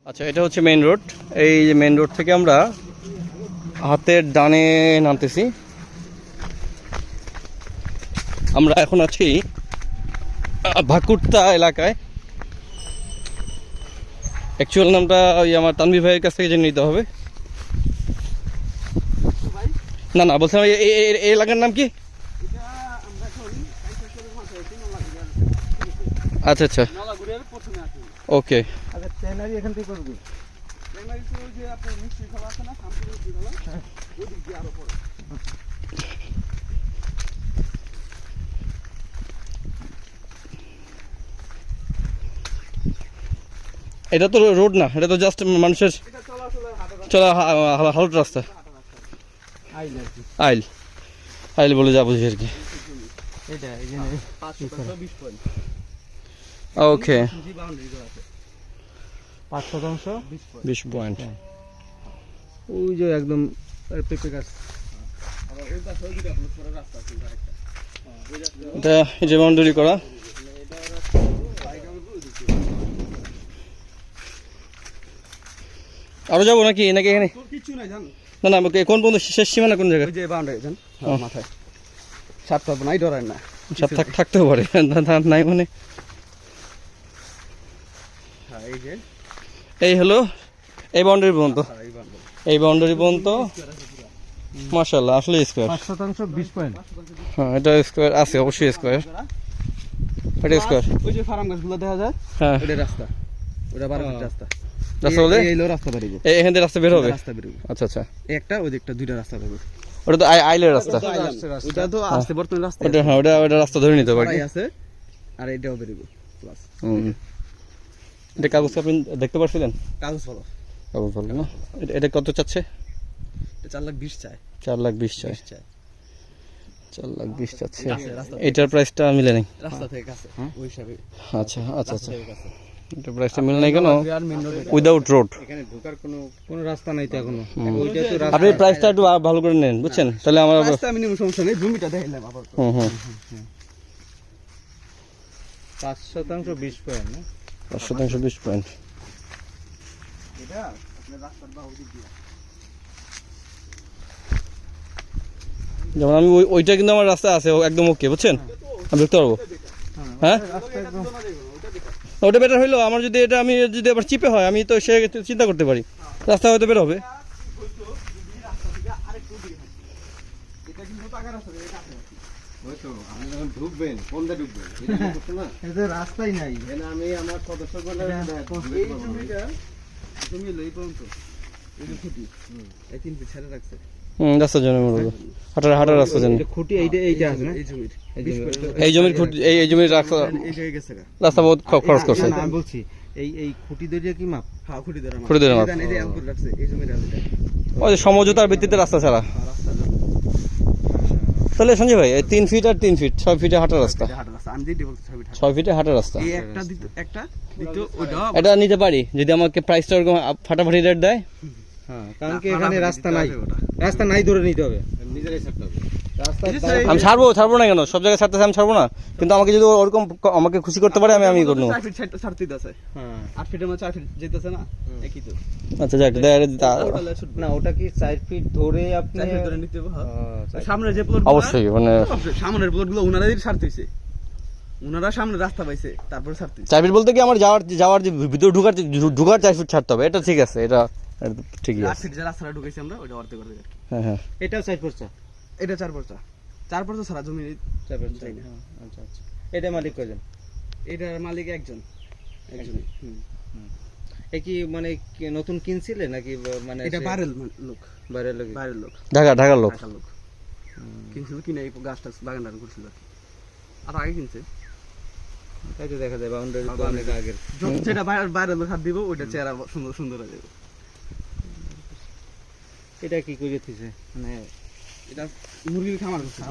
আচ্ছা, এটা হচ্ছে মেইন রোড। এই যে মেইন রোড থেকে আমরা হাতের ডানে নামতেছি। আমরা এখন আছি ভাকুরতা এলাকায়। অ্যাকচুয়াল নামটা ওই আমার তানভীর ভাইয়ের কাছ থেকে জেনে নিতে হবে। না না, বলছিলাম এই এলাকার নাম কি? আচ্ছা আচ্ছা, ওকে। এটা তো রোড না, এটা তো জাস্ট মানুষের চলা হালট রাস্তা। আইল আইল বলে যা বুঝি আর কি। ওকে, 5% 20 পয়েন্ট। ওই যে একদম পেঁপে গাছ। এটা এই যে বাউন্ডারি করা। আরো যাবো নাকি নাকি এখানে? না না, কোন পর্যন্ত শেষ সীমানা কোন জায়গায়? ওই যে বাউন্ডারি জান মাথায় সাত পাবো নাই, ডরায় না। সব থাকতেও পারে নাই মানে। এই হলো এই বাউন্ডারি পর্যন্ত, এই বাউন্ডারি পর্যন্ত। মাশাআল্লাহ, আসলে স্কয়ার। 5% 20 পয়েন্ট। হ্যাঁ, এটা স্কয়ার আছে, অবশ্যই স্কয়ার। এটা স্কয়ার। ওই যে ফার্ম গাছগুলো দেখা যায়, হ্যাঁ, ওটা রাস্তা, ওটা 12 ফিট রাস্তা। রাস্তা বলে এই হলো রাস্তা বেরিয়ে যায়, এখান থেকে রাস্তা বের হবে। রাস্তা বেরিয়ে আচ্ছা আচ্ছা, একটা ওই দিকটা দুইটা রাস্তা বের হবে। ওটা তো আইলের রাস্তা। ওটা তো আসতে বর্তমান রাস্তা। ওটা হ্যাঁ, ওটা রাস্তা ধরে নিতে পারি আছে, আর এটাও বেরিয়ে প্লাস। এটা কাগজ আপনি দেখতে পাচ্ছিলেন? কাগজ ভালো, কাগজ ভালো না। এটা কত চাচ্ছে? 4,20,000 চাই। 4,20,000 চাই। 4,20,000 চাচ্ছে। এটার প্রাইসটা মিলে নাই রাস্তা থেকে কাছে ওই হিসাবে। আচ্ছা আচ্ছা আচ্ছা, এটা প্রাইসটা মিলে নাই কেন? উইদাউট রোড, এখানে ঢোকার কোনো রাস্তা নাই তো এখনো। ওইটা তো রাস্তা। আপনি প্রাইসটা একটু ভালো করে নেন, বুঝছেন? তাহলে আমার রাস্তা মিনিমাম সমস্যা নেই, জমিটা দেখাইলাম আবার। 5% 20 পয়েন্ট না? 5% 20 পয়েন্ট। এটা আপনার রাস্তার বাহুদি দিয়া। যেমন আমি ওইটা কিন্তু আমার রাস্তা আছে একদম ওকে, বুঝছেন? আমি দেখতে পারবো। হ্যাঁ, ওটা বেটার হইলো আমার। যদি এটা আমি যদি আবার চিপে হয়, আমি তো সে চিন্তা করতে পারি, রাস্তা হয়তো বের হবে। রাস্তাই নাই, আমি আমার সদস্যগণের রাখছে। রাস্তার জন্য হাঁটার রাস্তার জন্য খুঁটি এইটা আছে না? এই জমির খুঁটি, এই জমির রাস্তা বহুত খরচ করছে। আমি বলছি এই খুঁটি দিয়ে কি মাপ? হ্যাঁ, খুঁটি দিয়ে মাপ। খুঁটি দিয়ে মাপ। এই যে অঙ্কুর রাখছে এই জমির রাস্তা। ওই যে সমঝোতার ভিত্তিতে রাস্তা ছাড়া। তাহলে সঞ্জয় ভাই 3 ফিট আর 3 ফিট 6 ফিটে হাঁটার রাস্তা। আমি যেটা বলছি 6 ফিটে হাঁটার রাস্তা। এই একটা দ্বিতীয় ওইটা এটা নিতে পারি যদি আমাকে প্রাইসটা ওরকম ফাটাফাটি রেট দেয়। হ্যাঁ, কারণ কি এখানে রাস্তা নাই ধরে নিতে হবে, নিজেরাই ছাড়তে হবে। আমি ছাড়বো না কেন? সব জায়গায় ছাড়তেছে, আমি ছাড়বো না। কিন্তু আমাকে যদি ওরকম আমাকে খুশি করতে পারে, আমি করবো। 4 ফিট ছাড়তেই আছে। হ্যাঁ, 8 ফিটের মধ্যে 4 ফিট যেতেছে না, একই তো। আচ্ছা যাক, না ওটা কি 4 ফিট ধরে আপনি 4 ফিট ধরে নিতে হবে। হ্যাঁ, সামনে যে প্লট, অবশ্যই মানে সামনের প্লটগুলো ওনারাই ছাড়তেছে, ওনারা সামনে রাস্তা পাইছে তারপর ছাড়তেছে। 4 ফিট বলতে কি আমার যাওয়ার যে ভিতরে ঢুকার 4 ফিট ছাড়তে হবে, এটা ঠিক আছে, এটা ঠিকই আছে। 8 ফিট যে রাস্তাটা ঢুকাইছি আমরা, ওটা অর্ধেক করে। হ্যাঁ হ্যাঁ, এটাও 4 পর্চা, এটা 4 পর্চা, 4 পর্চা ছাড়া জমি 4 পর্চা। আচ্ছা আচ্ছা, এটা মালিক কয়জন? এটার মালিক একজন। এ কি মানে নতুন কিনছিলে নাকি? মানে এটা বাইরের লোক, ঢাকার লোক কিনছিল, কিনে এই গাছটা বাগানটা করছিল আর আগে কিনছে। তাই তো দেখা যায় বাউন্ডারি তো অনেক আগের। যেটা বাইরের লোক হাত দিব, ওইটা চেহারা সুন্দর হয়ে যাবে। এটা কি করে দিছে? মানে এটা মুরগির খামার করছে।